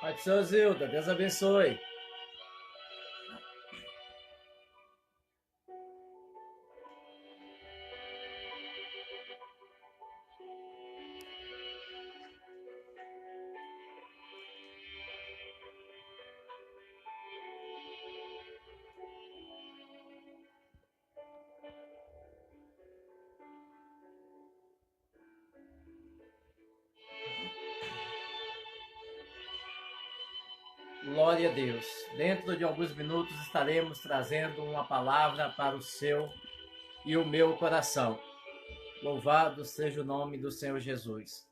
Pai do Senhor Zilda, Deus abençoe. Glória a Deus. Dentro de alguns minutos estaremos trazendo uma palavra para o seu e o meu coração. Louvado seja o nome do Senhor Jesus.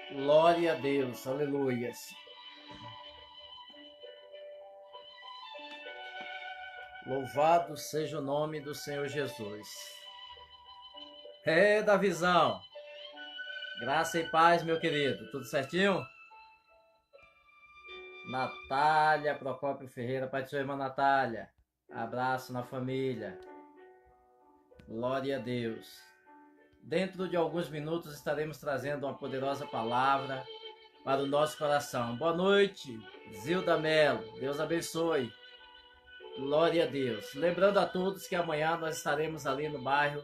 Glória a Deus, aleluias. Louvado seja o nome do Senhor Jesus. Da visão. Graça e paz, meu querido. Tudo certinho? Natália Procópio Ferreira, pai de sua irmã Natália. Abraço na família. Glória a Deus. Dentro de alguns minutos estaremos trazendo uma poderosa palavra para o nosso coração. Boa noite, Zilda Melo. Deus abençoe. Glória a Deus. Lembrando a todos que amanhã nós estaremos ali no bairro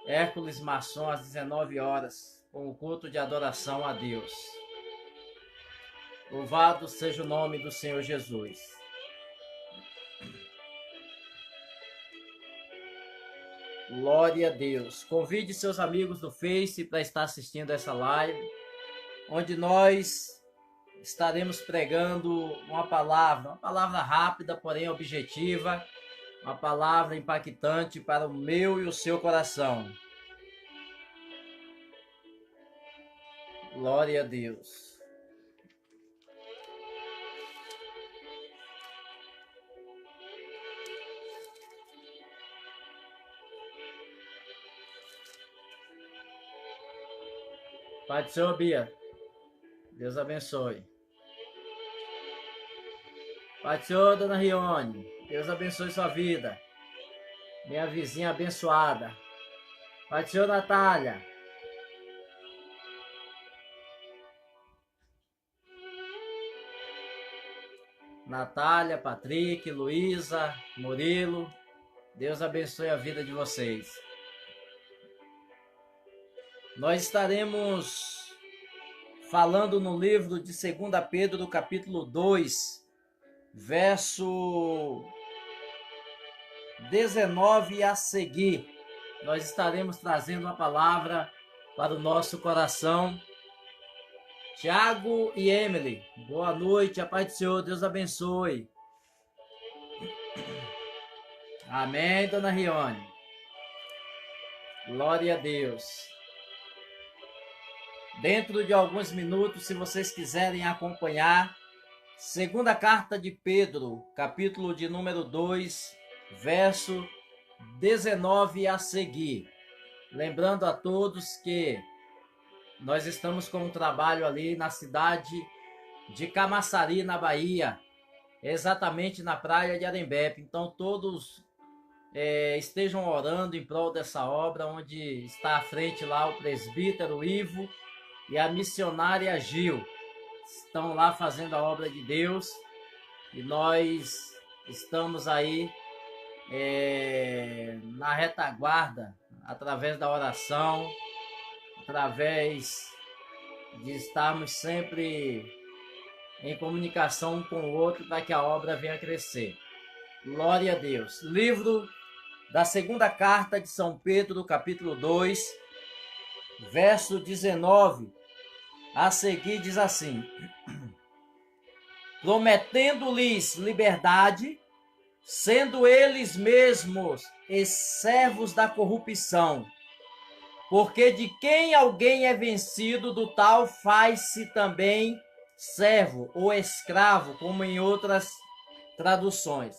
Hércules Masson às 19 horas com o culto de adoração a Deus. Louvado seja o nome do Senhor Jesus. Glória a Deus. Convide seus amigos do Face para estar assistindo essa live, onde nós estaremos pregando uma palavra rápida, porém objetiva, uma palavra impactante para o meu e o seu coração. Glória a Deus. Pai do Senhor, Bia. Deus abençoe. Pai do Senhor, Dona Rione. Deus abençoe sua vida. Minha vizinha abençoada. Pai do Senhor, Natália. Natália, Patrick, Luísa, Murilo. Deus abençoe a vida de vocês. Nós estaremos falando no livro de 2 Pedro, do capítulo 2, verso 19 a seguir. Nós estaremos trazendo uma palavra para o nosso coração. Tiago e Emily, boa noite, a paz do Senhor, Deus abençoe. Amém, Dona Rione. Glória a Deus. Dentro de alguns minutos, se vocês quiserem acompanhar, segunda carta de Pedro, capítulo de número 2, verso 19 a seguir. Lembrando a todos que nós estamos com um trabalho ali na cidade de Camaçari, na Bahia, exatamente na praia de Arembepe. Então todos estejam orando em prol dessa obra, onde está à frente lá o presbítero Ivo e a missionária Gil. Estão lá fazendo a obra de Deus e nós estamos aí na retaguarda, através da oração, através de estarmos sempre em comunicação um com o outro para que a obra venha crescer. Glória a Deus. Livro da segunda carta de São Pedro, capítulo 2, verso 19 a seguir, diz assim: prometendo-lhes liberdade, sendo eles mesmos servos da corrupção, porque de quem alguém é vencido, do tal faz-se também servo ou escravo, como em outras traduções.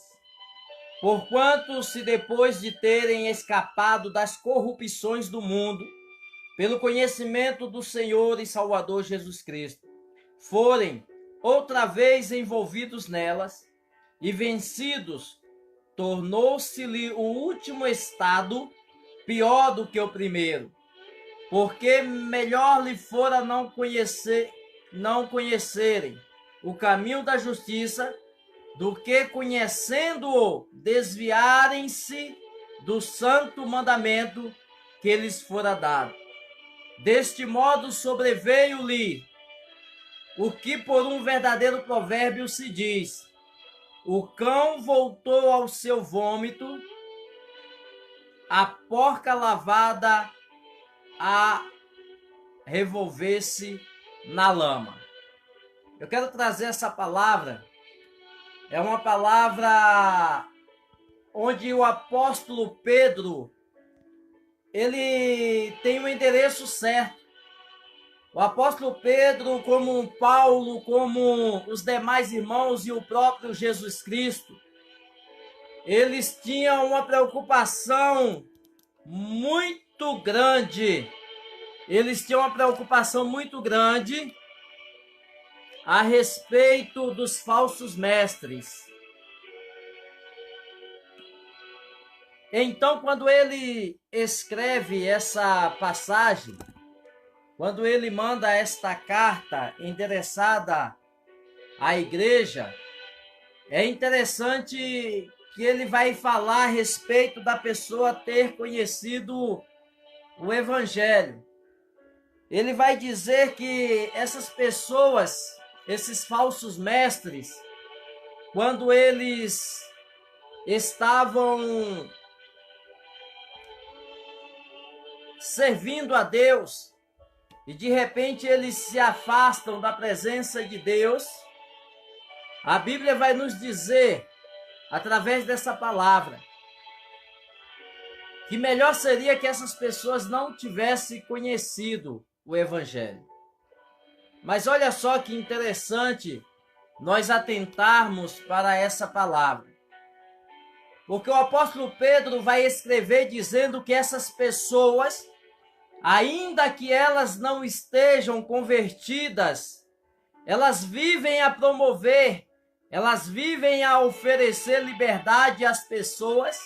Porquanto, se depois de terem escapado das corrupções do mundo, pelo conhecimento do Senhor e Salvador Jesus Cristo, forem outra vez envolvidos nelas e vencidos, tornou-se-lhe o último estado pior do que o primeiro, porque melhor lhe fora não conhecerem o caminho da justiça, do que, conhecendo-o, desviarem-se do santo mandamento que lhes fora dado. Deste modo sobreveio-lhe o que por um verdadeiro provérbio se diz: o cão voltou ao seu vômito, a porca lavada a revolver-se na lama. Eu quero trazer essa palavra, é uma palavra onde o apóstolo Pedro, ele tem o endereço certo. O apóstolo Pedro, como Paulo, como os demais irmãos e o próprio Jesus Cristo, eles tinham uma preocupação muito grande. Eles tinham uma preocupação muito grande a respeito dos falsos mestres. Então, quando ele escreve essa passagem, quando ele manda esta carta endereçada à igreja, é interessante que ele vai falar a respeito da pessoa ter conhecido o Evangelho. Ele vai dizer que essas pessoas, esses falsos mestres, quando eles estavam servindo a Deus e de repente eles se afastam da presença de Deus, a Bíblia vai nos dizer, através dessa palavra, que melhor seria que essas pessoas não tivessem conhecido o Evangelho. Mas olha só que interessante nós atentarmos para essa palavra. Porque o apóstolo Pedro vai escrever dizendo que essas pessoas, ainda que elas não estejam convertidas, elas vivem a promover, elas vivem a oferecer liberdade às pessoas,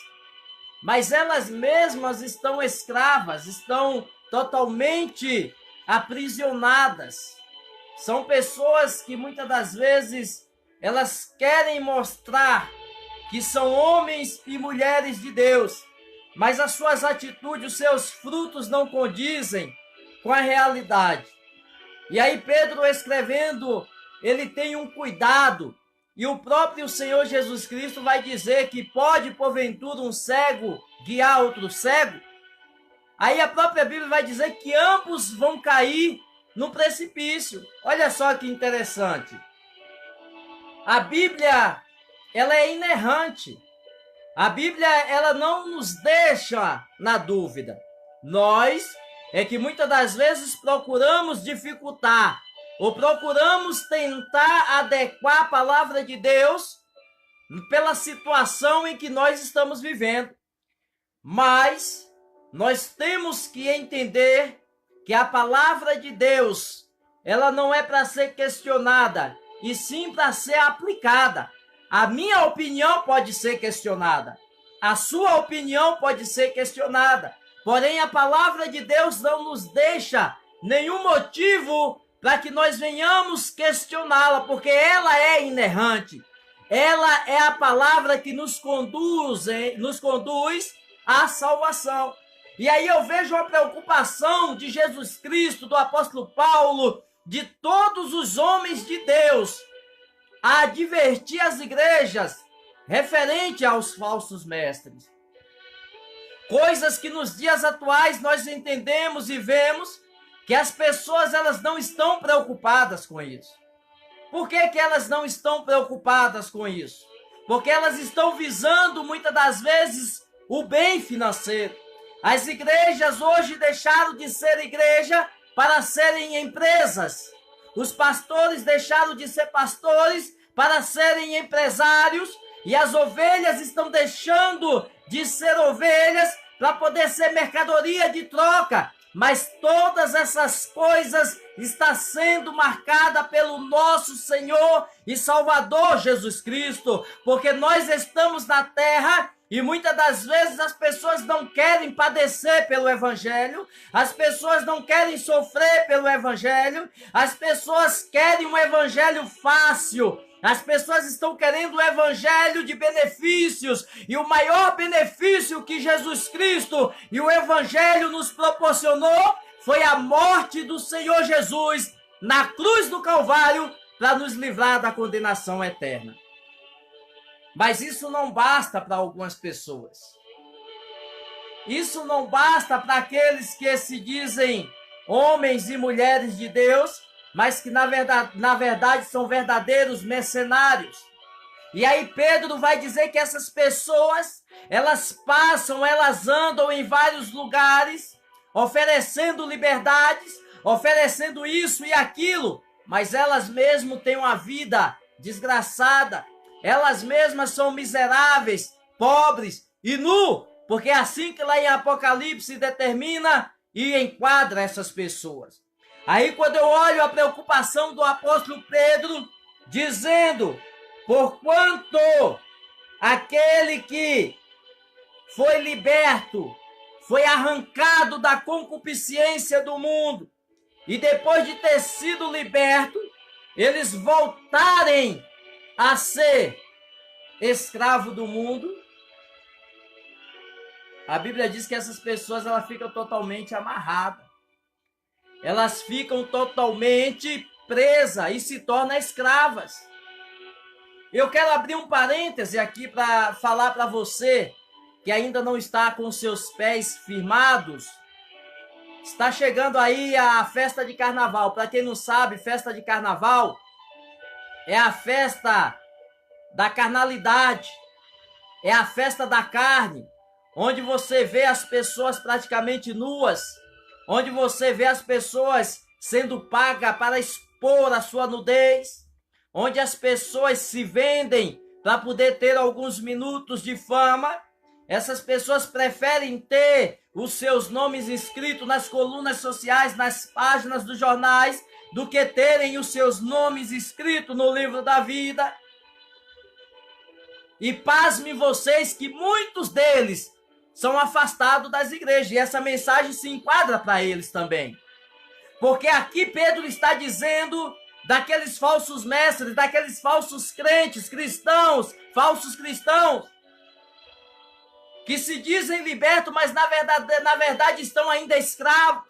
mas elas mesmas estão escravas, estão totalmente aprisionadas. São pessoas que muitas das vezes elas querem mostrar que são homens e mulheres de Deus, mas as suas atitudes, os seus frutos não condizem com a realidade. E aí Pedro escrevendo, ele tem um cuidado, e o próprio Senhor Jesus Cristo vai dizer que pode, porventura, um cego guiar outro cego. Aí a própria Bíblia vai dizer que ambos vão cair no precipício. Olha só que interessante. A Bíblia, ela é inerrante. A Bíblia, ela não nos deixa na dúvida. Nós é que muitas das vezes procuramos dificultar, ou procuramos tentar adequar a palavra de Deus pela situação em que nós estamos vivendo. Mas nós temos que entender que a palavra de Deus, ela não é para ser questionada, e sim para ser aplicada. A minha opinião pode ser questionada, a sua opinião pode ser questionada, porém a palavra de Deus não nos deixa nenhum motivo para que nós venhamos questioná-la, porque ela é inerrante. Ela é a palavra que nos conduz à salvação. E aí eu vejo a preocupação de Jesus Cristo, do apóstolo Paulo, de todos os homens de Deus, a advertir as igrejas referente aos falsos mestres. Coisas que nos dias atuais nós entendemos e vemos que as pessoas elas não estão preocupadas com isso. Por que elas não estão preocupadas com isso? Porque elas estão visando muitas das vezes o bem financeiro. As igrejas hoje deixaram de ser igreja para serem empresas. Os pastores deixaram de ser pastores para serem empresários, E as ovelhas estão deixando de ser ovelhas para poder ser mercadoria de troca. Mas todas essas coisas estão sendo marcadas pelo nosso Senhor e Salvador Jesus Cristo, porque nós estamos na terra e muitas das vezes as pessoas não querem padecer pelo Evangelho, as pessoas não querem sofrer pelo Evangelho, as pessoas querem um Evangelho fácil. As pessoas estão querendo o evangelho de benefícios, e o maior benefício que Jesus Cristo e o evangelho nos proporcionou foi a morte do Senhor Jesus na cruz do Calvário para nos livrar da condenação eterna. Mas isso não basta para algumas pessoas. Isso não basta para aqueles que se dizem homens e mulheres de Deus, mas que na verdade são verdadeiros mercenários. E aí Pedro vai dizer que essas pessoas, elas andam em vários lugares, oferecendo liberdades, oferecendo isso e aquilo, mas elas mesmas têm uma vida desgraçada, elas mesmas são miseráveis, pobres e nu, porque é assim que lá em Apocalipse determina e enquadra essas pessoas. Aí quando eu olho a preocupação do apóstolo Pedro, dizendo, porquanto aquele que foi liberto, foi arrancado da concupiscência do mundo, e depois de ter sido liberto, eles voltarem a ser escravo do mundo, a Bíblia diz que essas pessoas elas ficam totalmente amarradas. Elas ficam totalmente presas e se tornam escravas. Eu quero abrir um parêntese aqui para falar para você que ainda não está com seus pés firmados. Está chegando aí a festa de carnaval. Para quem não sabe, festa de carnaval é a festa da carnalidade, é a festa da carne, onde você vê as pessoas praticamente nuas, onde você vê as pessoas sendo pagas para expor a sua nudez, onde as pessoas se vendem para poder ter alguns minutos de fama. Essas pessoas preferem ter os seus nomes escritos nas colunas sociais, nas páginas dos jornais, do que terem os seus nomes escritos no livro da vida. E pasmem vocês que muitos deles são afastados das igrejas, e essa mensagem se enquadra para eles também. Porque aqui Pedro está dizendo daqueles falsos mestres, daqueles falsos crentes, cristãos, falsos cristãos, que se dizem libertos, mas na verdade estão ainda escravos,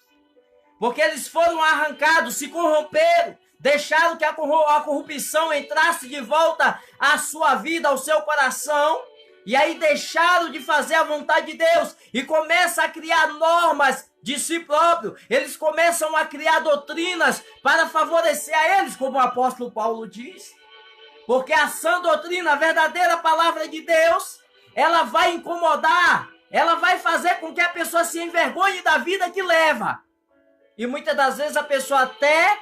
porque eles foram arrancados, se corromperam, deixaram que a corrupção entrasse de volta à sua vida, ao seu coração, e aí deixaram de fazer a vontade de Deus e começam a criar normas de si próprio. Eles começam a criar doutrinas para favorecer a eles, como o apóstolo Paulo diz. Porque a sã doutrina, a verdadeira palavra de Deus, ela vai incomodar, ela vai fazer com que a pessoa se envergonhe da vida que leva. E muitas das vezes a pessoa até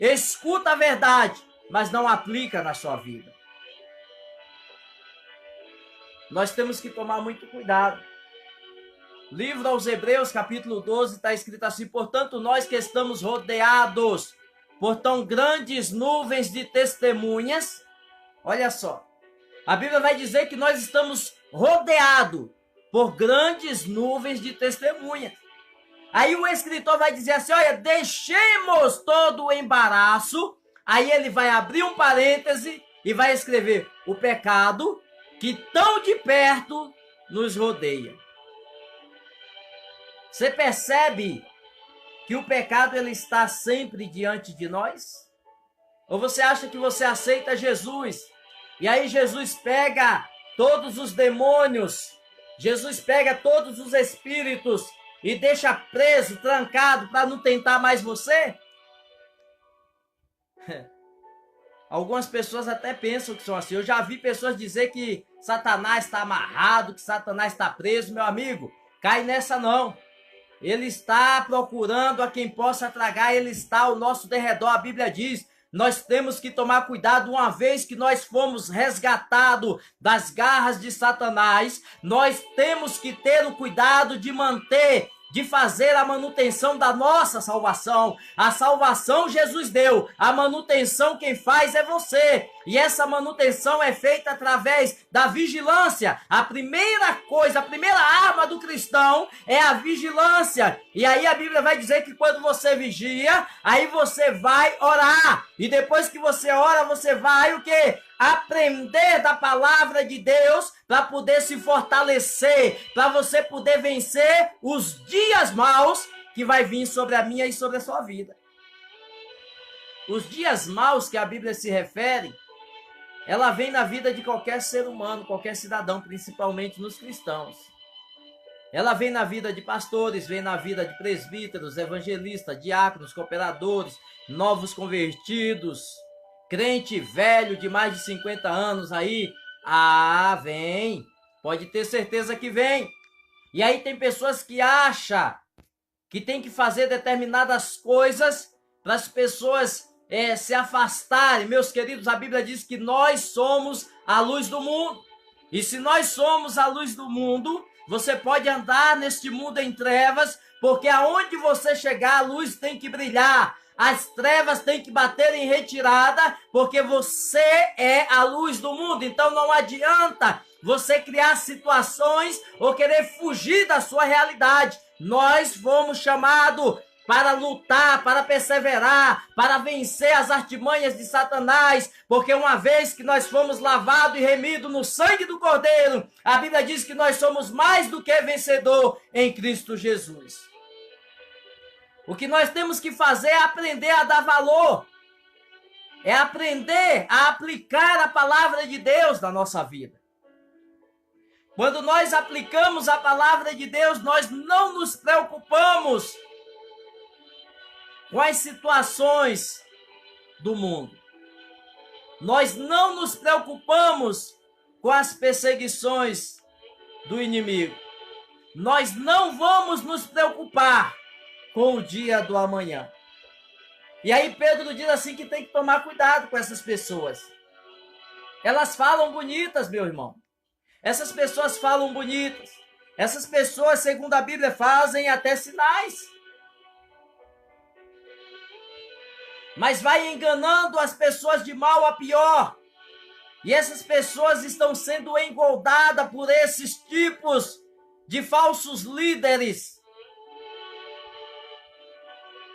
escuta a verdade, mas não aplica na sua vida. Nós temos que tomar muito cuidado. Livro aos Hebreus, capítulo 12, está escrito assim: portanto, nós que estamos rodeados por tão grandes nuvens de testemunhas, olha só, a Bíblia vai dizer que nós estamos rodeados por grandes nuvens de testemunhas. Aí o escritor vai dizer assim, olha, deixemos todo o embaraço. Aí ele vai abrir um parêntese e vai escrever o pecado que tão de perto nos rodeia. Você percebe que o pecado ele está sempre diante de nós? Ou você acha que você aceita Jesus e aí Jesus pega todos os demônios, Jesus pega todos os espíritos e deixa preso, trancado, para não tentar mais você? Algumas pessoas até pensam que são assim. Eu já vi pessoas dizer que Satanás está amarrado, que Satanás está preso. Meu amigo, cai nessa não. Ele está procurando a quem possa tragar, ele está ao nosso derredor. A Bíblia diz, nós temos que tomar cuidado, uma vez que nós fomos resgatados das garras de Satanás, nós temos que ter o cuidado de manter, de fazer a manutenção da nossa salvação. A salvação Jesus deu, a manutenção quem faz é você. E essa manutenção é feita através da vigilância. A primeira coisa, a primeira arma do cristão é a vigilância. E aí a Bíblia vai dizer que quando você vigia, aí você vai orar. E depois que você ora, você vai o quê? Aprender da palavra de Deus para poder se fortalecer, para você poder vencer os dias maus que vai vir sobre a minha e sobre a sua vida. Os dias maus que a Bíblia se refere, ela vem na vida de qualquer ser humano, qualquer cidadão, principalmente nos cristãos. Ela vem na vida de pastores, vem na vida de presbíteros, evangelistas, diáconos, cooperadores, novos convertidos, crente velho de mais de 50 anos aí. Ah, vem. Pode ter certeza que vem. E aí tem pessoas que acham que tem que fazer determinadas coisas para as pessoas se afastarem. Meus queridos, a Bíblia diz que nós somos a luz do mundo. E se nós somos a luz do mundo, você pode andar neste mundo em trevas, porque aonde você chegar, a luz tem que brilhar. As trevas têm que bater em retirada, porque você é a luz do mundo. Então não adianta você criar situações ou querer fugir da sua realidade. Nós fomos chamados para lutar, para perseverar, para vencer as artimanhas de Satanás, porque uma vez que nós fomos lavados e remidos no sangue do Cordeiro, a Bíblia diz que nós somos mais do que vencedor em Cristo Jesus. O que nós temos que fazer é aprender a dar valor, é aprender a aplicar a palavra de Deus na nossa vida. Quando nós aplicamos a palavra de Deus, nós não nos preocupamos com as situações do mundo. Nós não nos preocupamos com as perseguições do inimigo. Nós não vamos nos preocupar com o dia do amanhã. E aí Pedro diz assim que tem que tomar cuidado com essas pessoas. Elas falam bonitas, meu irmão. Essas pessoas falam bonitas. Essas pessoas, segundo a Bíblia, fazem até sinais. Mas vai enganando as pessoas de mal a pior. E essas pessoas estão sendo engoldadas por esses tipos de falsos líderes.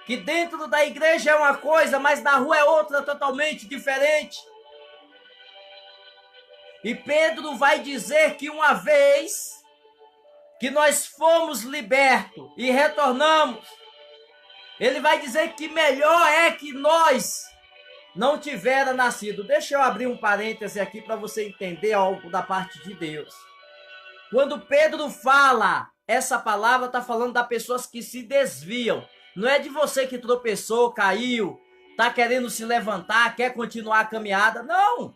Que dentro da igreja é uma coisa, mas na rua é outra totalmente diferente. E Pedro vai dizer que uma vez que nós fomos libertos e retornamos, ele vai dizer que melhor é que nós não tivera nascido. Deixa eu abrir um parêntese aqui para você entender algo da parte de Deus. Quando Pedro fala essa palavra, está falando das pessoas que se desviam. Não é de você que tropeçou, caiu, está querendo se levantar, quer continuar a caminhada. Não!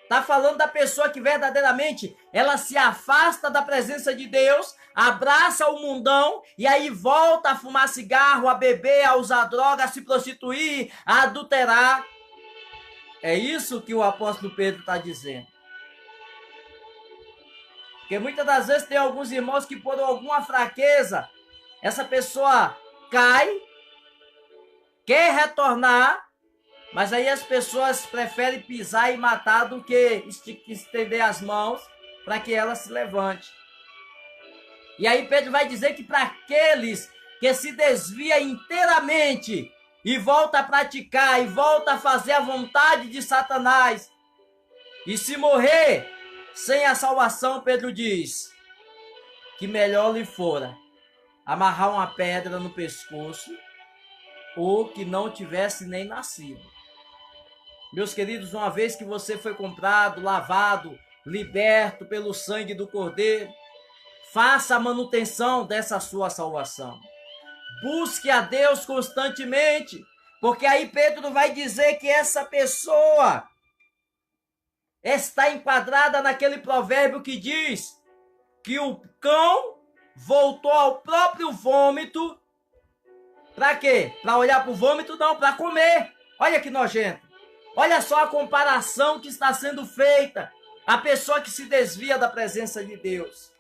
Está falando da pessoa que verdadeiramente ela se afasta da presença de Deus, abraça o mundão e aí volta a fumar cigarro, a beber, a usar droga, a se prostituir, a adulterar. É isso que o apóstolo Pedro está dizendo. Porque muitas das vezes tem alguns irmãos que por alguma fraqueza, essa pessoa cai, quer retornar, mas aí as pessoas preferem pisar e matar do que estender as mãos para que ela se levante. E aí Pedro vai dizer que para aqueles que se desvia inteiramente e volta a praticar e volta a fazer a vontade de Satanás, e se morrer sem a salvação, Pedro diz que melhor lhe fora amarrar uma pedra no pescoço ou que não tivesse nem nascido. Meus queridos, uma vez que você foi comprado, lavado, liberto pelo sangue do Cordeiro, faça a manutenção dessa sua salvação. Busque a Deus constantemente, porque aí Pedro vai dizer que essa pessoa está enquadrada naquele provérbio que diz que o cão voltou ao próprio vômito. Para quê? Para olhar para o vômito? Não, para comer. Olha que nojento. Olha só a comparação que está sendo feita. A pessoa que se desvia da presença de Deus.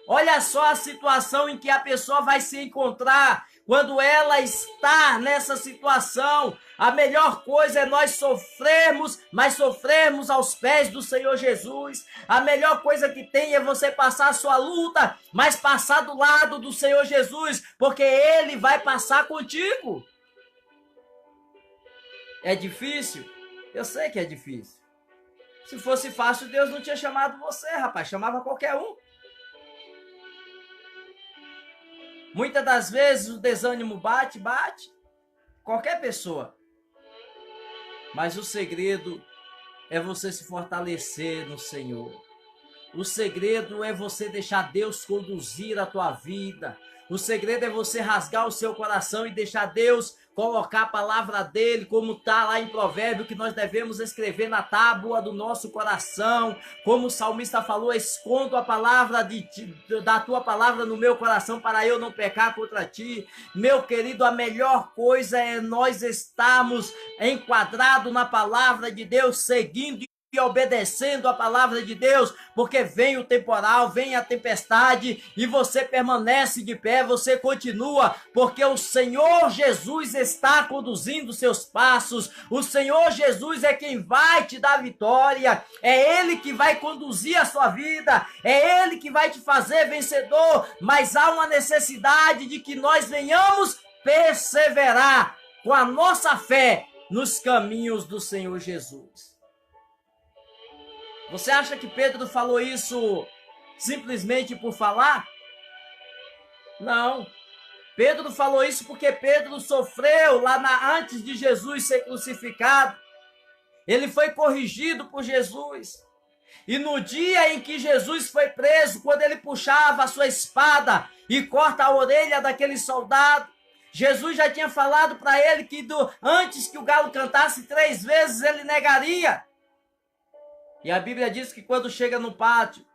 Olha só a situação em que a pessoa vai se encontrar quando ela está nessa situação. A melhor coisa é nós sofrermos, mas sofrermos aos pés do Senhor Jesus. A melhor coisa que tem é você passar a sua luta, mas passar do lado do Senhor Jesus, porque Ele vai passar contigo. É difícil? Eu sei que é difícil. Se fosse fácil, Deus não tinha chamado você, rapaz. Chamava qualquer um. Muitas das vezes o desânimo bate. Qualquer pessoa. Mas o segredo é você se fortalecer no Senhor. O segredo é você deixar Deus conduzir a tua vida. O segredo é você rasgar o seu coração e deixar Deus colocar a palavra dele, como está lá em Provérbio, que nós devemos escrever na tábua do nosso coração. Como o salmista falou, escondo a palavra da tua palavra no meu coração para eu não pecar contra ti. Meu querido, a melhor coisa é nós estarmos enquadrados na palavra de Deus, seguindo e obedecendo a palavra de Deus, porque vem o temporal, vem a tempestade e você permanece de pé, você continua, porque o Senhor Jesus está conduzindo seus passos. O Senhor Jesus é quem vai te dar vitória, é Ele que vai conduzir a sua vida, é Ele que vai te fazer vencedor, mas há uma necessidade de que nós venhamos perseverar com a nossa fé nos caminhos do Senhor Jesus. Você acha que Pedro falou isso simplesmente por falar? Não. Pedro falou isso porque Pedro sofreu lá antes de Jesus ser crucificado. Ele foi corrigido por Jesus. E no dia em que Jesus foi preso, quando ele puxava a sua espada e corta a orelha daquele soldado, Jesus já tinha falado para ele que antes que o galo cantasse 3 vezes ele negaria. E a Bíblia diz que quando chega no pátio,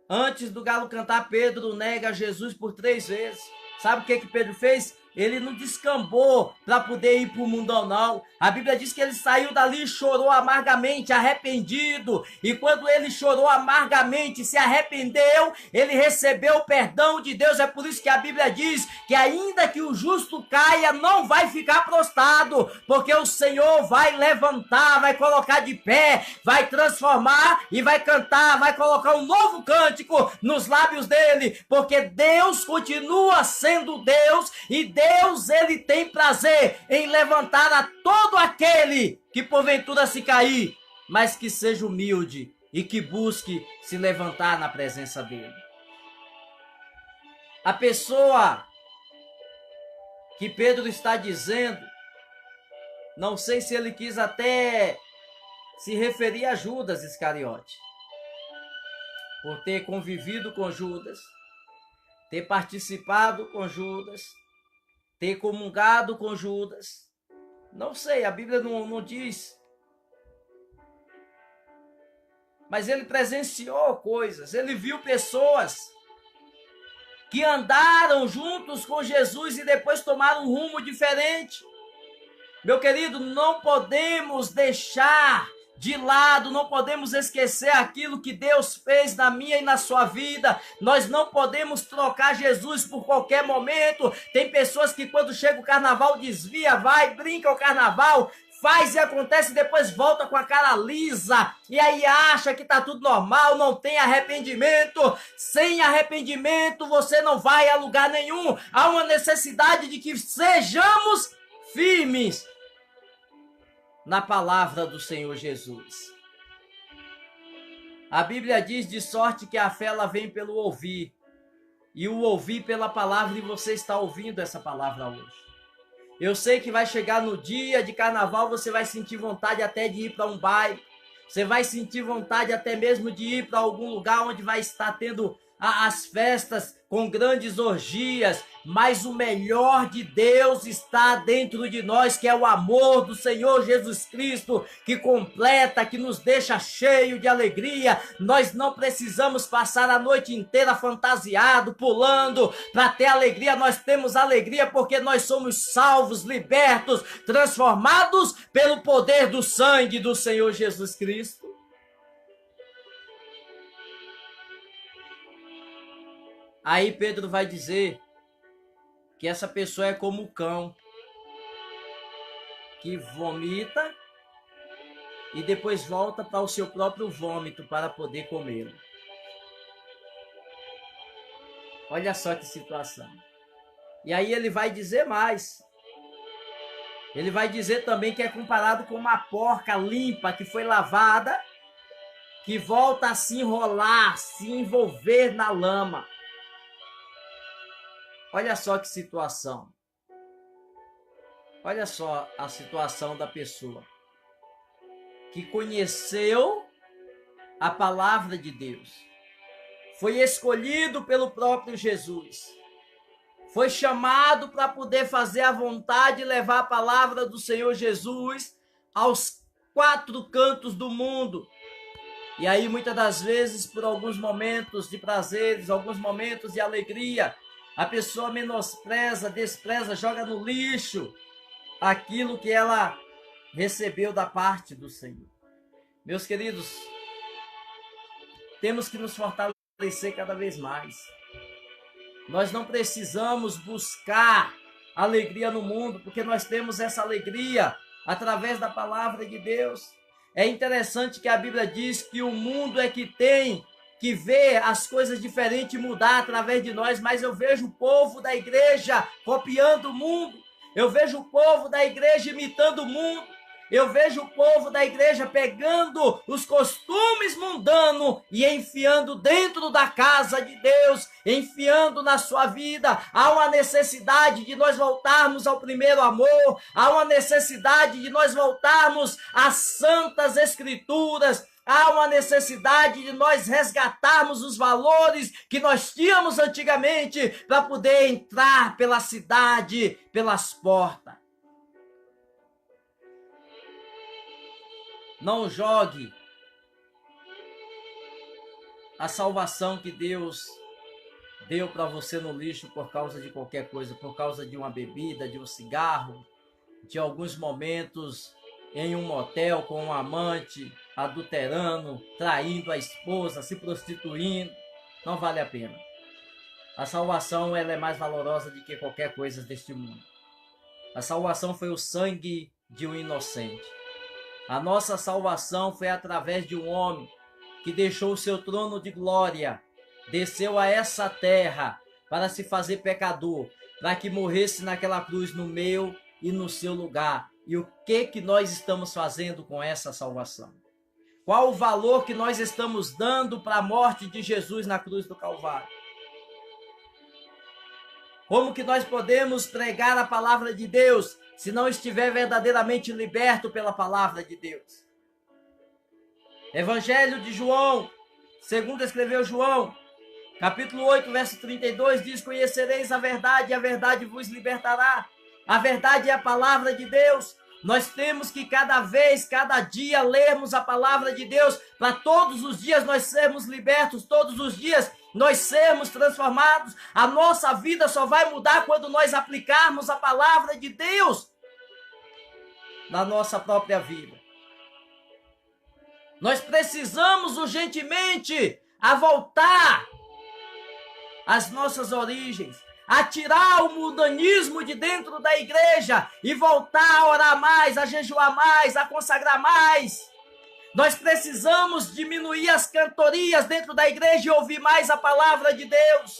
antes do galo cantar, Pedro nega Jesus por 3 vezes. Sabe o que Pedro fez? Ele não descambou para poder ir para o mundão, não. A Bíblia diz que ele saiu dali e chorou amargamente, arrependido. E quando ele chorou amargamente, se arrependeu, ele recebeu o perdão de Deus. É por isso que a Bíblia diz que ainda que o justo caia, não vai ficar prostrado, porque o Senhor vai levantar, vai colocar de pé, vai transformar e vai cantar, vai colocar um novo cântico nos lábios dele, porque Deus continua sendo Deus e Deus, ele tem prazer em levantar a todo aquele que porventura se cair, mas que seja humilde e que busque se levantar na presença dele. A pessoa que Pedro está dizendo, não sei se ele quis até se referir a Judas Iscariote, por ter convivido com Judas, ter participado com Judas, ter comungado com Judas. Não sei, a Bíblia não diz. Mas ele presenciou coisas, ele viu pessoas que andaram juntos com Jesus e depois tomaram um rumo diferente. Meu querido, não podemos deixar de lado, não podemos esquecer aquilo que Deus fez na minha e na sua vida. Nós não podemos trocar Jesus por qualquer momento. Tem pessoas que quando chega o carnaval desvia, vai, brinca o carnaval, faz e acontece, depois volta com a cara lisa, e aí acha que tá tudo normal, não tem arrependimento. Sem arrependimento você não vai a lugar nenhum. Há uma necessidade de que sejamos firmes na palavra do Senhor Jesus. A Bíblia diz de sorte que a fé ela vem pelo ouvir, e o ouvir pela palavra, e você está ouvindo essa palavra hoje. Eu sei que vai chegar no dia de carnaval, você vai sentir vontade até de ir para um baile, você vai sentir vontade até mesmo de ir para algum lugar onde vai estar tendo as festas com grandes orgias, mas o melhor de Deus está dentro de nós, que é o amor do Senhor Jesus Cristo, que completa, que nos deixa cheio de alegria. Nós não precisamos passar a noite inteira fantasiado, pulando para ter alegria. Nós temos alegria porque nós somos salvos, libertos, transformados pelo poder do sangue do Senhor Jesus Cristo. Aí Pedro vai dizer que essa pessoa é como o cão, que vomita e depois volta para o seu próprio vômito para poder comê-lo. Olha só que situação. E aí ele vai dizer mais. Ele vai dizer também que é comparado com uma porca limpa que foi lavada, que volta a se enrolar, se envolver na lama. Olha só que situação. Olha só a situação da pessoa que conheceu a palavra de Deus, foi escolhido pelo próprio Jesus, foi chamado para poder fazer a vontade e levar a palavra do Senhor Jesus aos 4 cantos do mundo. E aí, muitas das vezes, por alguns momentos de prazeres, alguns momentos de alegria, a pessoa menospreza, despreza, joga no lixo aquilo que ela recebeu da parte do Senhor. Meus queridos, temos que nos fortalecer cada vez mais. Nós não precisamos buscar alegria no mundo, porque nós temos essa alegria através da palavra de Deus. É interessante que a Bíblia diz que o mundo é que tem que ver as coisas diferentes mudar através de nós, mas eu vejo o povo da igreja copiando o mundo, eu vejo o povo da igreja imitando o mundo, eu vejo o povo da igreja pegando os costumes mundanos e enfiando dentro da casa de Deus, enfiando na sua vida. Há uma necessidade de nós voltarmos ao primeiro amor, há uma necessidade de nós voltarmos às santas escrituras, há uma necessidade de nós resgatarmos os valores que nós tínhamos antigamente para poder entrar pela cidade, pelas portas. Não jogue a salvação que Deus deu para você no lixo por causa de qualquer coisa, por causa de uma bebida, de um cigarro, de alguns momentos em um motel com um amante, adulterando, traindo a esposa, se prostituindo. Não vale a pena. A salvação ela é mais valorosa do que qualquer coisa deste mundo. A salvação foi o sangue de um inocente. A nossa salvação foi através de um homem que deixou o seu trono de glória, desceu a essa terra para se fazer pecador, para que morresse naquela cruz no meu e no seu lugar. E o que nós estamos fazendo com essa salvação? Qual o valor que nós estamos dando para a morte de Jesus na cruz do Calvário? Como que nós podemos pregar a palavra de Deus se não estiver verdadeiramente liberto pela palavra de Deus? Evangelho de João, segundo escreveu João, capítulo 8, verso 32, diz: conhecereis a verdade e a verdade vos libertará. A verdade é a palavra de Deus. Nós temos que cada vez, cada dia, lermos a palavra de Deus, para todos os dias nós sermos libertos, todos os dias nós sermos transformados. A nossa vida só vai mudar quando nós aplicarmos a palavra de Deus na nossa própria vida. Nós precisamos urgentemente a voltar às nossas origens, a tirar o mundanismo de dentro da igreja e voltar a orar mais, a jejuar mais, a consagrar mais. Nós precisamos diminuir as cantorias dentro da igreja e ouvir mais a palavra de Deus.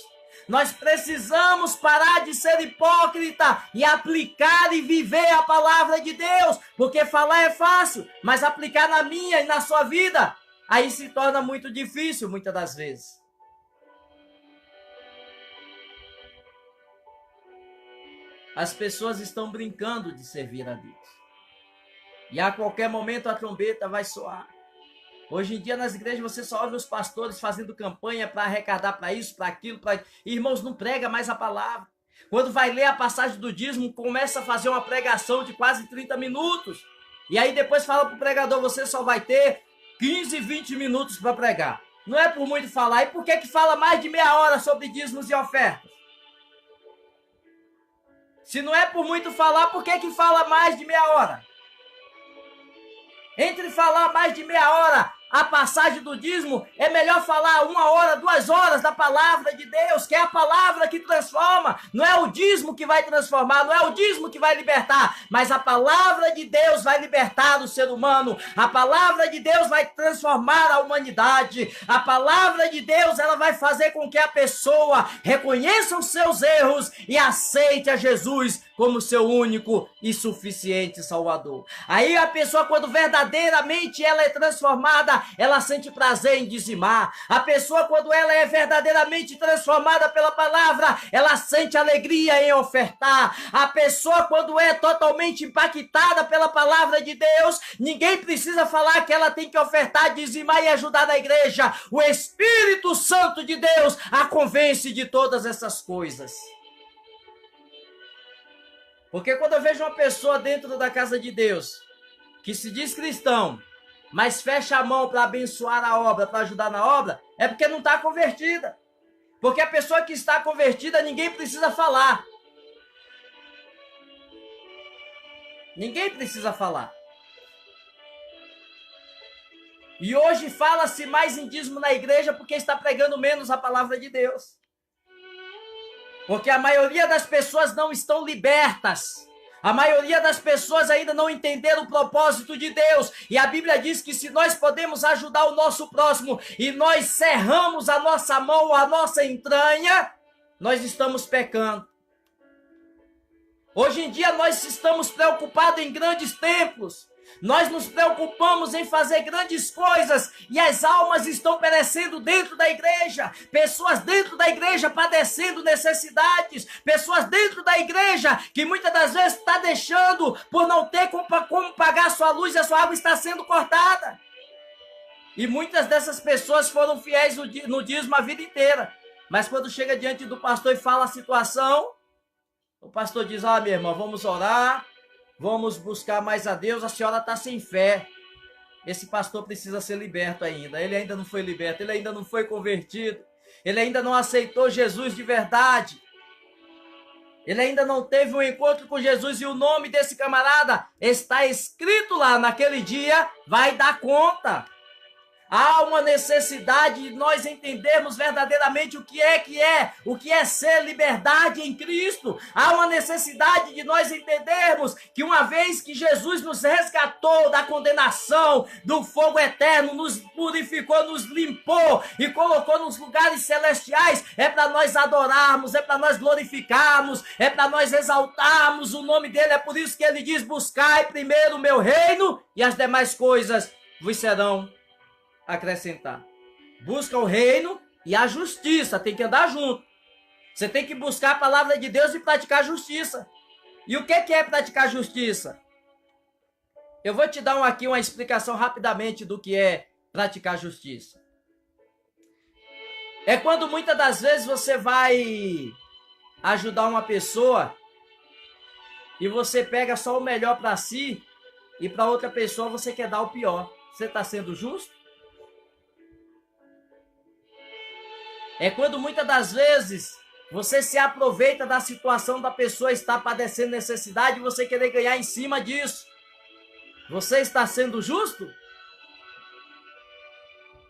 Nós precisamos parar de ser hipócrita e aplicar e viver a palavra de Deus, porque falar é fácil, mas aplicar na minha e na sua vida, aí se torna muito difícil muitas das vezes. As pessoas estão brincando de servir a Deus. E a qualquer momento a trombeta vai soar. Hoje em dia nas igrejas você só ouve os pastores fazendo campanha para arrecadar para isso, para aquilo, para... Irmãos, não prega mais a palavra. Quando vai ler a passagem do dízimo, começa a fazer uma pregação de quase 30 minutos. E aí depois fala para o pregador, você só vai ter 15, 20 minutos para pregar. Não é por muito falar. E por que fala mais de meia hora sobre dízimos e ofertas? Se não é por muito falar, por que fala mais de meia hora? Entre falar mais de meia hora a passagem do dízimo, é melhor falar 1 hora, 2 horas da palavra de Deus, que é a palavra que transforma. Não é o dízimo que vai transformar, não é o dízimo que vai libertar, mas a palavra de Deus vai libertar o ser humano. A palavra de Deus vai transformar a humanidade. A palavra de Deus, ela vai fazer com que a pessoa reconheça os seus erros e aceite a Jesus como seu único e suficiente Salvador. Aí a pessoa, quando verdadeiramente ela é transformada, ela sente prazer em dizimar. A pessoa, quando ela é verdadeiramente transformada pela palavra, ela sente alegria em ofertar. A pessoa, quando é totalmente impactada pela palavra de Deus, ninguém precisa falar que ela tem que ofertar, dizimar e ajudar na igreja. O Espírito Santo de Deus a convence de todas essas coisas. Porque quando eu vejo uma pessoa dentro da casa de Deus, que se diz cristão, mas fecha a mão para abençoar a obra, para ajudar na obra, é porque não está convertida. Porque a pessoa que está convertida, ninguém precisa falar. Ninguém precisa falar. E hoje fala-se mais em dízimo na igreja porque está pregando menos a palavra de Deus. Porque a maioria das pessoas não estão libertas. A maioria das pessoas ainda não entenderam o propósito de Deus. E a Bíblia diz que se nós podemos ajudar o nosso próximo e nós cerramos a nossa mão, a nossa entranha, nós estamos pecando. Hoje em dia nós estamos preocupados em grandes templos. Nós nos preocupamos em fazer grandes coisas e as almas estão perecendo dentro da igreja. Pessoas dentro da igreja padecendo necessidades. Pessoas dentro da igreja que muitas das vezes está deixando por não ter como pagar a sua luz e a sua água está sendo cortada. E muitas dessas pessoas foram fiéis no dízimo a vida inteira. Mas quando chega diante do pastor e fala a situação, o pastor diz, minha irmã, vamos orar. Vamos buscar mais a Deus, a senhora está sem fé. Esse pastor precisa ser liberto ainda. Ele ainda não foi liberto, ele ainda não foi convertido. Ele ainda não aceitou Jesus de verdade. Ele ainda não teve um encontro com Jesus e o nome desse camarada está escrito lá. Naquele dia vai dar conta. Há uma necessidade de nós entendermos verdadeiramente o que é ser liberdade em Cristo. Há uma necessidade de nós entendermos que uma vez que Jesus nos resgatou da condenação, do fogo eterno, nos purificou, nos limpou e colocou nos lugares celestiais, é para nós adorarmos, é para nós glorificarmos, é para nós exaltarmos o nome dele. É por isso que ele diz, buscai primeiro o meu reino e as demais coisas vos serão acrescentar. Busca o reino e a justiça, tem que andar junto. Você tem que buscar a palavra de Deus e praticar a justiça. E o que é praticar justiça? Eu vou te dar aqui uma explicação rapidamente do que é praticar justiça. É quando muitas das vezes você vai ajudar uma pessoa e você pega só o melhor para si e para outra pessoa você quer dar o pior. Você está sendo justo? É quando muitas das vezes você se aproveita da situação da pessoa estar padecendo necessidade e você querer ganhar em cima disso. Você está sendo justo?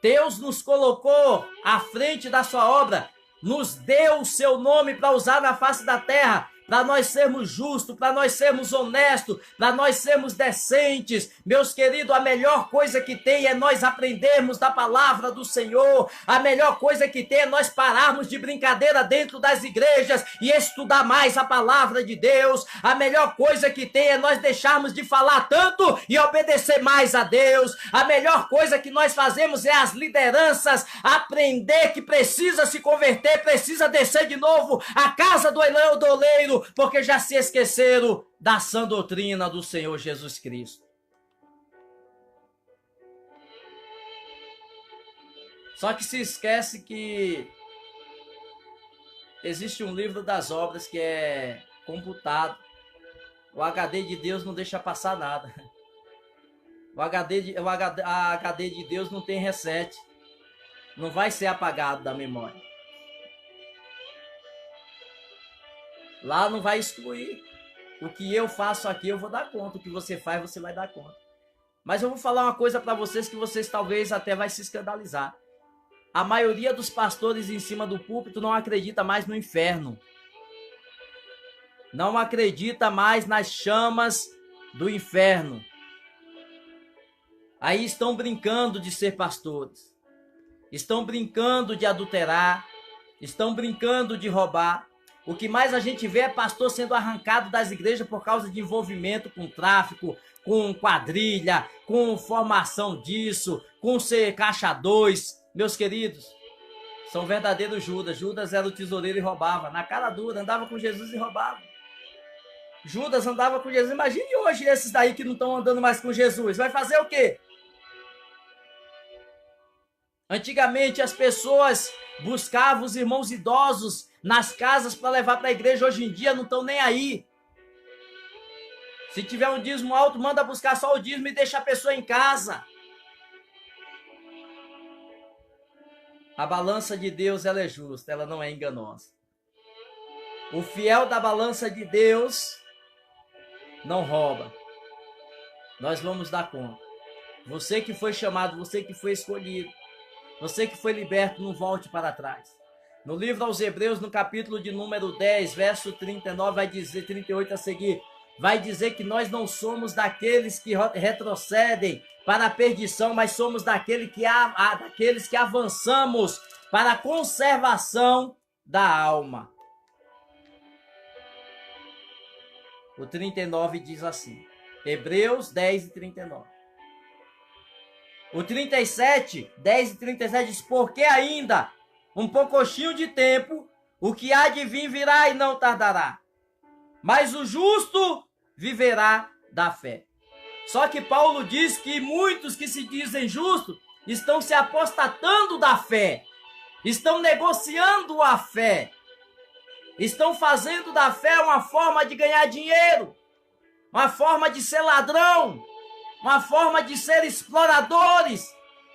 Deus nos colocou à frente da sua obra, nos deu o seu nome para usar na face da terra, para nós sermos justos, para nós sermos honestos, para nós sermos decentes. Meus queridos, a melhor coisa que tem é nós aprendermos da palavra do Senhor. A melhor coisa que tem é nós pararmos de brincadeira dentro das igrejas e estudar mais a palavra de Deus. A melhor coisa que tem é nós deixarmos de falar tanto e obedecer mais a Deus. A melhor coisa que nós fazemos é as lideranças aprender que precisa se converter, precisa descer de novo a casa do oleiro, porque já se esqueceram da sã doutrina do Senhor Jesus Cristo. Só que se esquece que Existe um livro das obras que é computado. O HD de Deus não deixa passar nada. A HD de Deus não tem reset. Não vai ser apagado da memória. Lá não vai excluir. O que eu faço aqui eu vou dar conta. O que você faz você vai dar conta. Mas eu vou falar uma coisa para vocês que vocês talvez até vai se escandalizar. A maioria dos pastores em cima do púlpito não acredita mais no inferno. Não acredita mais nas chamas do inferno. Aí estão brincando de ser pastores. Estão brincando de adulterar. Estão brincando de roubar. O que mais a gente vê é pastor sendo arrancado das igrejas por causa de envolvimento com tráfico, com quadrilha, com formação disso, com ser caixa 2. Meus queridos, são verdadeiros Judas. Judas era o tesoureiro e roubava. Na cara dura, andava com Jesus e roubava. Judas andava com Jesus. Imagine hoje esses daí que não estão andando mais com Jesus. Vai fazer o quê? Antigamente as pessoas buscavam os irmãos idosos nas casas para levar para a igreja. Hoje em dia não estão nem aí. Se tiver um dízimo alto, manda buscar só o dízimo e deixa a pessoa em casa. A balança de Deus, ela é justa, ela não é enganosa. O fiel da balança de Deus não rouba. Nós vamos dar conta. Você que foi chamado, você que foi escolhido, você que foi liberto, não volte para trás. No livro aos Hebreus, no capítulo de número 10, verso 39, vai dizer, 38 a seguir, vai dizer que nós não somos daqueles que retrocedem para a perdição, mas somos daqueles que avançamos para a conservação da alma. O 39 diz assim, Hebreus 10 e 39. O 37, 10 e 37 diz, porque ainda um poucochinho de tempo, o que há de vir virá e não tardará. Mas o justo viverá da fé. Só que Paulo diz que muitos que se dizem justos estão se apostatando da fé. Estão negociando a fé. Estão fazendo da fé uma forma de ganhar dinheiro. Uma forma de ser ladrão. Uma forma de ser exploradores.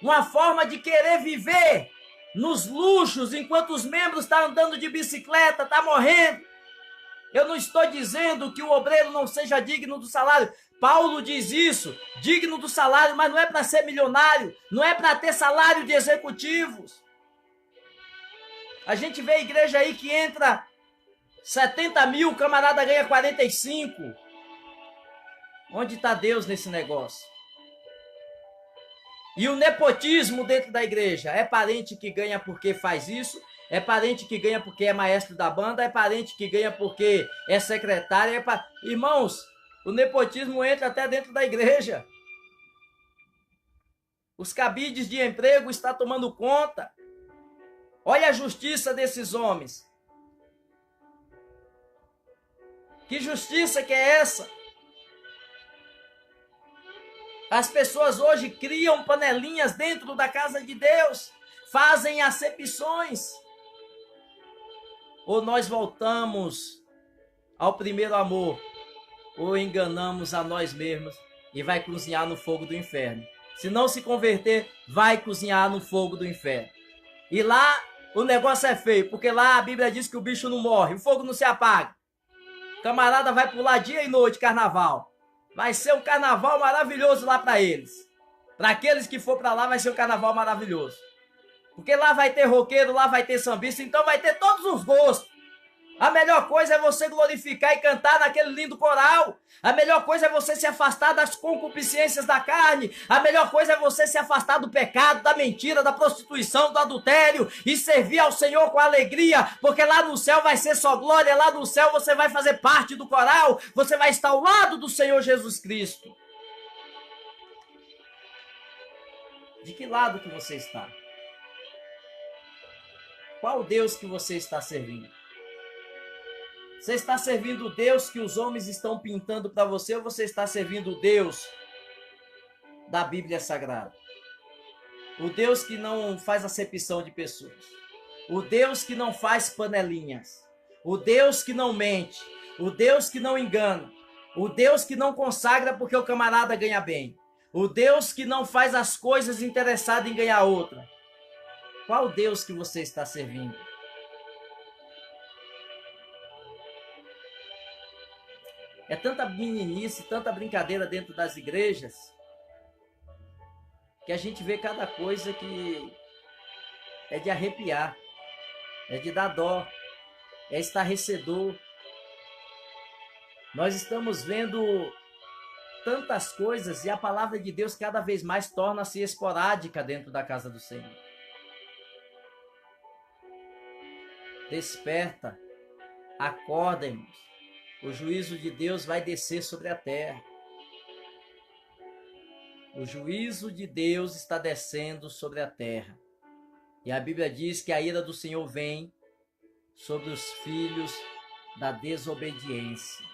Uma forma de querer viver nos luxos enquanto os membros estão andando de bicicleta, estão morrendo. Eu não estou dizendo que o obreiro não seja digno do salário. Paulo diz isso, digno do salário, mas não é para ser milionário, não é para ter salário de executivos. A gente vê a igreja aí que entra 70 mil, o camarada ganha 45. Onde está Deus nesse negócio? E o nepotismo dentro da igreja? É parente que ganha porque faz isso? É parente que ganha porque é maestro da banda? É parente que ganha porque é secretário? Irmãos, o nepotismo entra até dentro da igreja. Os cabides de emprego estão tomando conta. Olha a justiça desses homens. Que justiça que é essa? As pessoas hoje criam panelinhas dentro da casa de Deus, fazem acepções. Ou nós voltamos ao primeiro amor, ou enganamos a nós mesmos e vai cozinhar no fogo do inferno. Se não se converter, vai cozinhar no fogo do inferno. E lá o negócio é feio, porque lá a Bíblia diz que o bicho não morre, o fogo não se apaga. O camarada vai pular dia e noite carnaval. Vai ser um carnaval maravilhoso lá para eles. Para aqueles que for para lá vai ser um carnaval maravilhoso. Porque lá vai ter roqueiro, lá vai ter sambista, então vai ter todos os gostos. A melhor coisa é você glorificar e cantar naquele lindo coral. A melhor coisa é você se afastar das concupiscências da carne. A melhor coisa é você se afastar do pecado, da mentira, da prostituição, do adultério e servir ao Senhor com alegria, porque lá no céu vai ser só glória, lá no céu você vai fazer parte do coral, você vai estar ao lado do Senhor Jesus Cristo. De que lado que você está? Qual Deus que você está servindo? Você está servindo o Deus que os homens estão pintando para você ou você está servindo o Deus da Bíblia Sagrada? O Deus que não faz acepção de pessoas. o Deus que não faz panelinhas, o Deus que não mente, o Deus que não engana, o Deus que não consagra porque o camarada ganha bem, o Deus que não faz as coisas interessado em ganhar outra. Qual Deus que você está servindo? É tanta meninice, tanta brincadeira dentro das igrejas, que a gente vê cada coisa que é de arrepiar, é de dar dó, é estarrecedor. Nós estamos vendo tantas coisas e a palavra de Deus cada vez mais torna-se esporádica dentro da casa do Senhor. Desperta, acorda, irmãos. O juízo de Deus vai descer sobre a terra. O juízo de Deus está descendo sobre a terra. E a Bíblia diz que a ira do Senhor vem sobre os filhos da desobediência.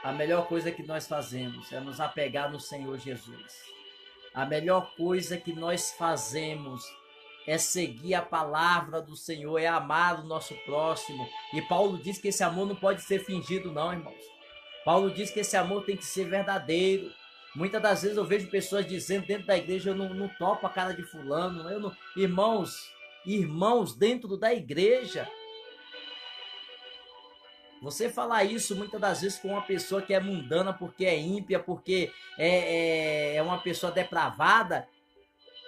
A melhor coisa que nós fazemos é nos apegar no Senhor Jesus. A melhor coisa que nós fazemos é seguir a palavra do Senhor, é amar o nosso próximo. E Paulo diz que esse amor não pode ser fingido, não, irmãos. Paulo diz que esse amor tem que ser verdadeiro. Muitas das vezes eu vejo pessoas dizendo dentro da igreja, eu não topo a cara de fulano. Eu não... Irmãos dentro da igreja. Você falar isso muitas das vezes com uma pessoa que é mundana, porque é ímpia, porque é uma pessoa depravada,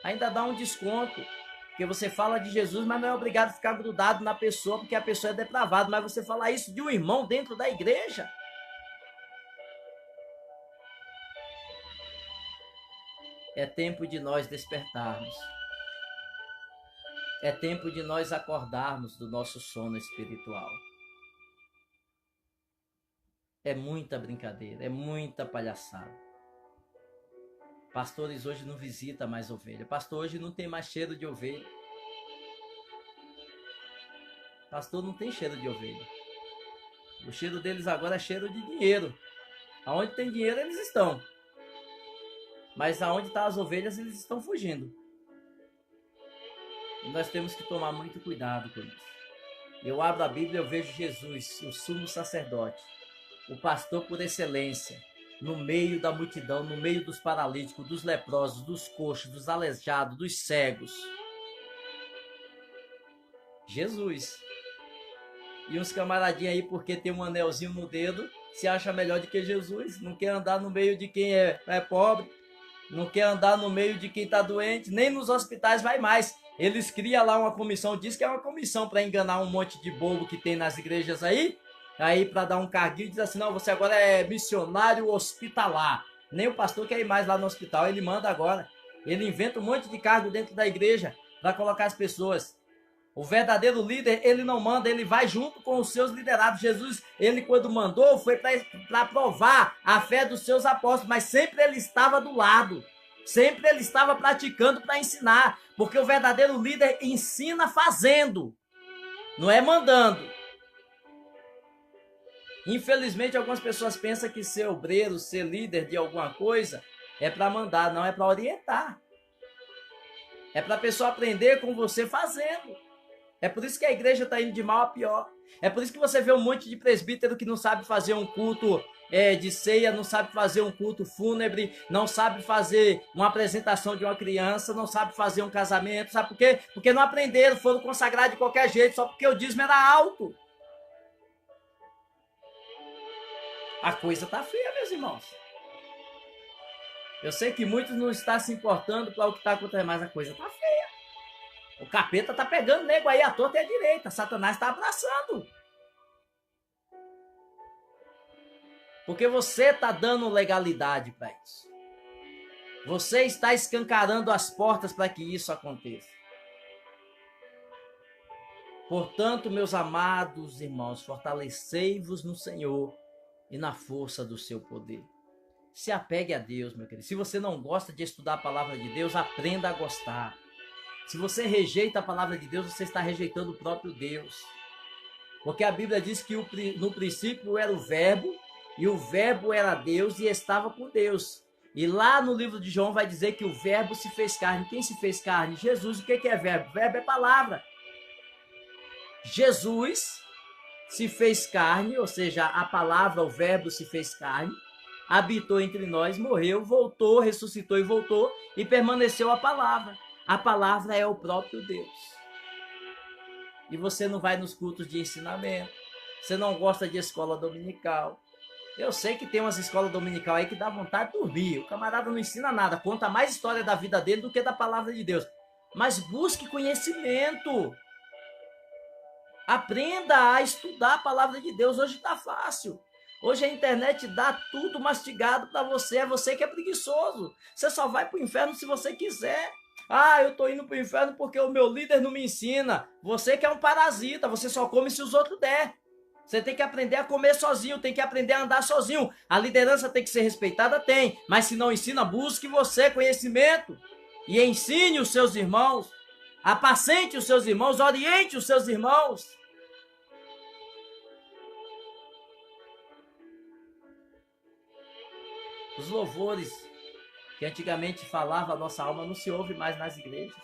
ainda dá um desconto. Porque você fala de Jesus, mas não é obrigado a ficar grudado na pessoa, porque a pessoa é depravada. Mas você falar isso de um irmão dentro da igreja. É tempo de nós despertarmos. É tempo de nós acordarmos do nosso sono espiritual. É muita brincadeira, é muita palhaçada. Pastores hoje não visitam mais ovelha. Pastor hoje não tem mais cheiro de ovelha. Pastor não tem cheiro de ovelha. O cheiro deles agora é cheiro de dinheiro. Aonde tem dinheiro eles estão. Mas aonde estão as ovelhas eles estão fugindo. E nós temos que tomar muito cuidado com isso. Eu abro a Bíblia e eu vejo Jesus, o sumo sacerdote, o pastor por excelência, no meio da multidão, no meio dos paralíticos, dos leprosos, dos coxos, dos aleijados, dos cegos. Jesus. E uns camaradinhos aí, porque tem um anelzinho no dedo, se acha melhor do que Jesus. Não quer andar no meio de quem é pobre, não quer andar no meio de quem está doente, nem nos hospitais vai mais. Eles criam lá uma comissão, diz que é uma comissão para enganar um monte de bobo que tem nas igrejas aí para dar um carguinho, diz assim, não, você agora é missionário hospitalar. Nem o pastor quer ir mais lá no hospital, ele manda agora. Ele inventa um monte de cargo dentro da igreja para colocar as pessoas. O verdadeiro líder, ele não manda, ele vai junto com os seus liderados. Jesus, ele quando mandou, foi para provar a fé dos seus apóstolos, mas sempre ele estava do lado. Sempre ele estava praticando para ensinar, porque o verdadeiro líder ensina fazendo, não é mandando. Infelizmente, algumas pessoas pensam que ser obreiro, ser líder de alguma coisa, é para mandar, não, é para orientar. É para a pessoa aprender com você fazendo. É por isso que a igreja está indo de mal a pior. É por isso que você vê um monte de presbítero que não sabe fazer um culto de ceia, não sabe fazer um culto fúnebre, não sabe fazer uma apresentação de uma criança, não sabe fazer um casamento. Sabe por quê? Porque não aprenderam, foram consagrar de qualquer jeito, só porque o dízimo era alto. A coisa tá feia, meus irmãos. Eu sei que muitos não estão se importando para o que está acontecendo, mas a coisa tá feia. O capeta tá pegando nego aí à torta e à direita. Satanás está abraçando. Porque você está dando legalidade para isso. Você está escancarando as portas para que isso aconteça. Portanto, meus amados irmãos, fortalecei-vos no Senhor e na força do seu poder. Se apegue a Deus, meu querido. Se você não gosta de estudar a palavra de Deus, aprenda a gostar. Se você rejeita a palavra de Deus, você está rejeitando o próprio Deus. Porque a Bíblia diz que no princípio era o verbo, e o verbo era Deus e estava com Deus. E lá no livro de João vai dizer que o verbo se fez carne. Quem se fez carne? Jesus. O que é verbo? Verbo é palavra. Jesus se fez carne, ou seja, a palavra, o verbo se fez carne, habitou entre nós, morreu, voltou, ressuscitou e voltou, e permaneceu a palavra. A palavra é o próprio Deus. E você não vai nos cultos de ensinamento, você não gosta de escola dominical. Eu sei que tem umas escolas dominical aí que dá vontade de dormir. O camarada não ensina nada, conta mais história da vida dele do que da palavra de Deus. Mas busque conhecimento. Aprenda a estudar a palavra de Deus. Hoje está fácil. Hoje a internet dá tudo mastigado para você. É você que é preguiçoso. Você só vai para o inferno se você quiser. Ah, eu estou indo para o inferno porque o meu líder não me ensina. Você que é um parasita. Você só come se os outros der. Você tem que aprender a comer sozinho, tem que aprender a andar sozinho. A liderança tem que ser respeitada? Tem. Mas se não ensina, busque você conhecimento. E ensine os seus irmãos. Apacente os seus irmãos, oriente os seus irmãos. Os louvores que antigamente falava a nossa alma não se ouve mais nas igrejas.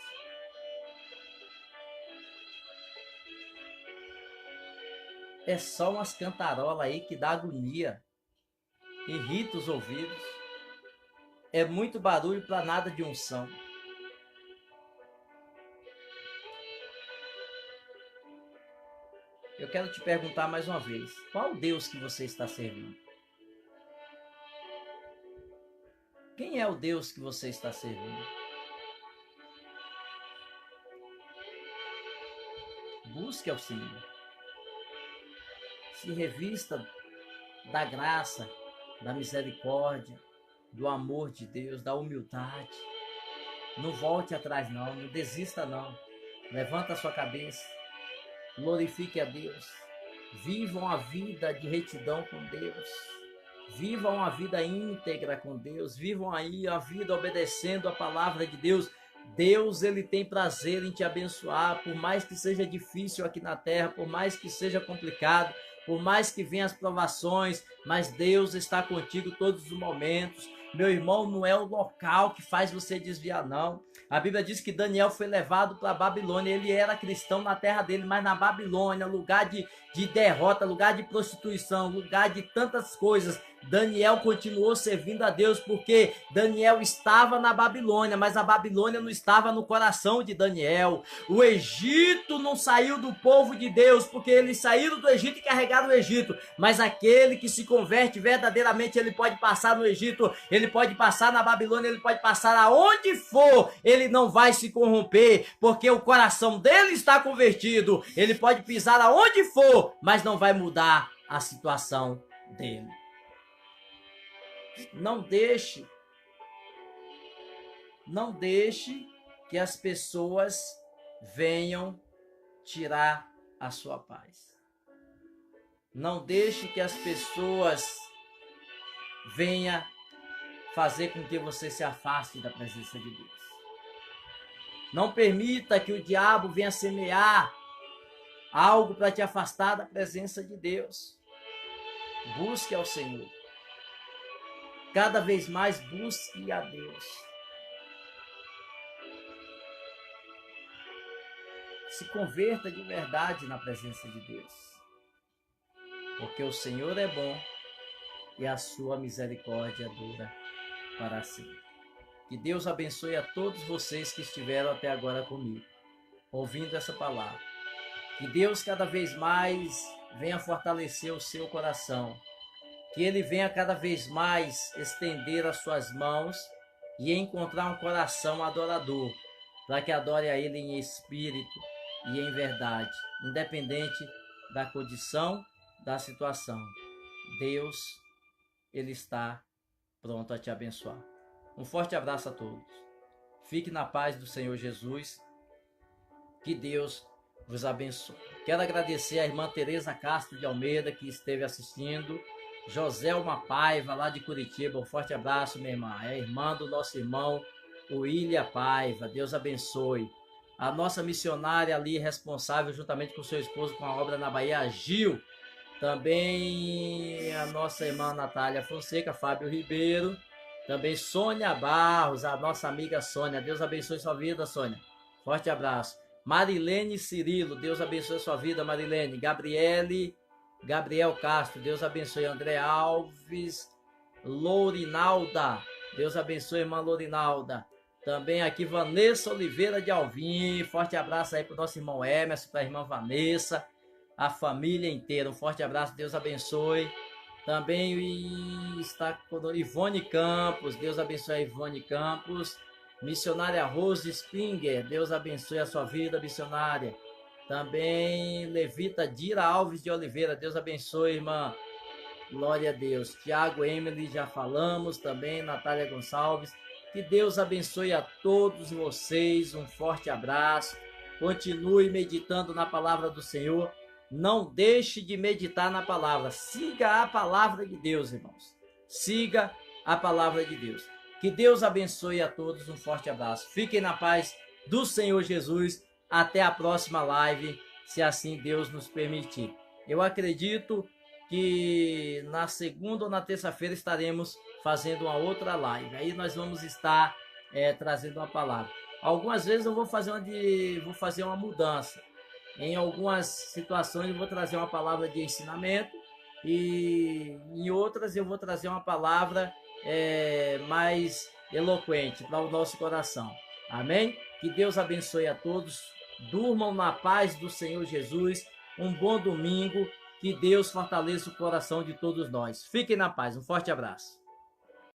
É só umas cantarolas aí que dá agonia, irrita os ouvidos. É muito barulho para nada de unção. Eu quero te perguntar mais uma vez, qual Deus que você está servindo? Quem é o Deus que você está servindo? Busque ao Senhor. Se revista da graça, da misericórdia, do amor de Deus, da humildade. Não volte atrás não, não desista não. Levanta a sua cabeça, glorifique a Deus. Vivam a vida de retidão com Deus. Vivam a vida íntegra com Deus. Vivam aí a vida obedecendo a palavra de Deus. Deus, ele tem prazer em te abençoar, por mais que seja difícil aqui na terra, por mais que seja complicado, por mais que venham as provações, mas Deus está contigo todos os momentos. Meu irmão, não é o local que faz você desviar, não. A Bíblia diz que Daniel foi levado para a Babilônia. Ele era cristão na terra dele, mas na Babilônia, lugar de derrota, lugar de prostituição, lugar de tantas coisas. Daniel continuou servindo a Deus porque Daniel estava na Babilônia, mas a Babilônia não estava no coração de Daniel. O Egito não saiu do povo de Deus, porque eles saíram do Egito e carregaram o Egito. Mas aquele que se converte verdadeiramente, ele pode passar no Egito, ele pode passar na Babilônia, ele pode passar aonde for, ele não vai se corromper, porque o coração dele está convertido. Ele pode pisar aonde for, mas não vai mudar a situação dele. Não deixe que as pessoas venham tirar a sua paz. Não deixe que as pessoas venham fazer com que você se afaste da presença de Deus. Não permita que o diabo venha semear algo para te afastar da presença de Deus. Busque ao Senhor. Cada vez mais busque a Deus. Se converta de verdade na presença de Deus. Porque o Senhor é bom e a sua misericórdia dura para sempre. Que Deus abençoe a todos vocês que estiveram até agora comigo, ouvindo essa palavra. Que Deus cada vez mais venha fortalecer o seu coração. Que ele venha cada vez mais estender as suas mãos e encontrar um coração adorador, para que adore a ele em espírito e em verdade, independente da condição, da situação. Deus, ele está pronto a te abençoar. Um forte abraço a todos. Fique na paz do Senhor Jesus. Que Deus vos abençoe. Quero agradecer à irmã Tereza Castro de Almeida, que esteve assistindo. Joselma Paiva, lá de Curitiba. Um forte abraço, minha irmã. É a irmã do nosso irmão William Paiva. Deus abençoe. A nossa missionária ali, responsável, juntamente com seu esposo, com a obra na Bahia, Gil. Também a nossa irmã Natália Fonseca, Fábio Ribeiro. Também Sônia Barros, a nossa amiga Sônia. Deus abençoe sua vida, Sônia. Forte abraço. Marilene Cirilo, Deus abençoe a sua vida, Marilene. Gabriel Castro, Deus abençoe. André Alves, Lourinalda, Deus abençoe, irmã Lourinalda. Também aqui Vanessa Oliveira de Alvim, forte abraço aí para o nosso irmão Emerson, para a irmã Vanessa, a família inteira, um forte abraço, Deus abençoe. Também está com Ivone Campos, Deus abençoe a Ivone Campos. Missionária Rose Springer, Deus abençoe a sua vida, missionária. Também Levita Dira Alves de Oliveira, Deus abençoe, irmã. Glória a Deus. Tiago Emily, já falamos também. Natália Gonçalves. Que Deus abençoe a todos vocês. Um forte abraço. Continue meditando na palavra do Senhor. Não deixe de meditar na palavra. Siga a palavra de Deus, irmãos. Siga a palavra de Deus. Que Deus abençoe a todos. Um forte abraço. Fiquem na paz do Senhor Jesus. Até a próxima live, se assim Deus nos permitir. Eu acredito que na segunda ou na terça-feira estaremos fazendo uma outra live. Aí nós vamos estar trazendo uma palavra. Algumas vezes eu vou fazer uma mudança. Em algumas situações eu vou trazer uma palavra de ensinamento e em outras eu vou trazer uma palavra mais eloquente para o nosso coração. Amém? Que Deus abençoe a todos. Durmam na paz do Senhor Jesus. Um bom domingo. Que Deus fortaleça o coração de todos nós. Fiquem na paz. Um forte abraço.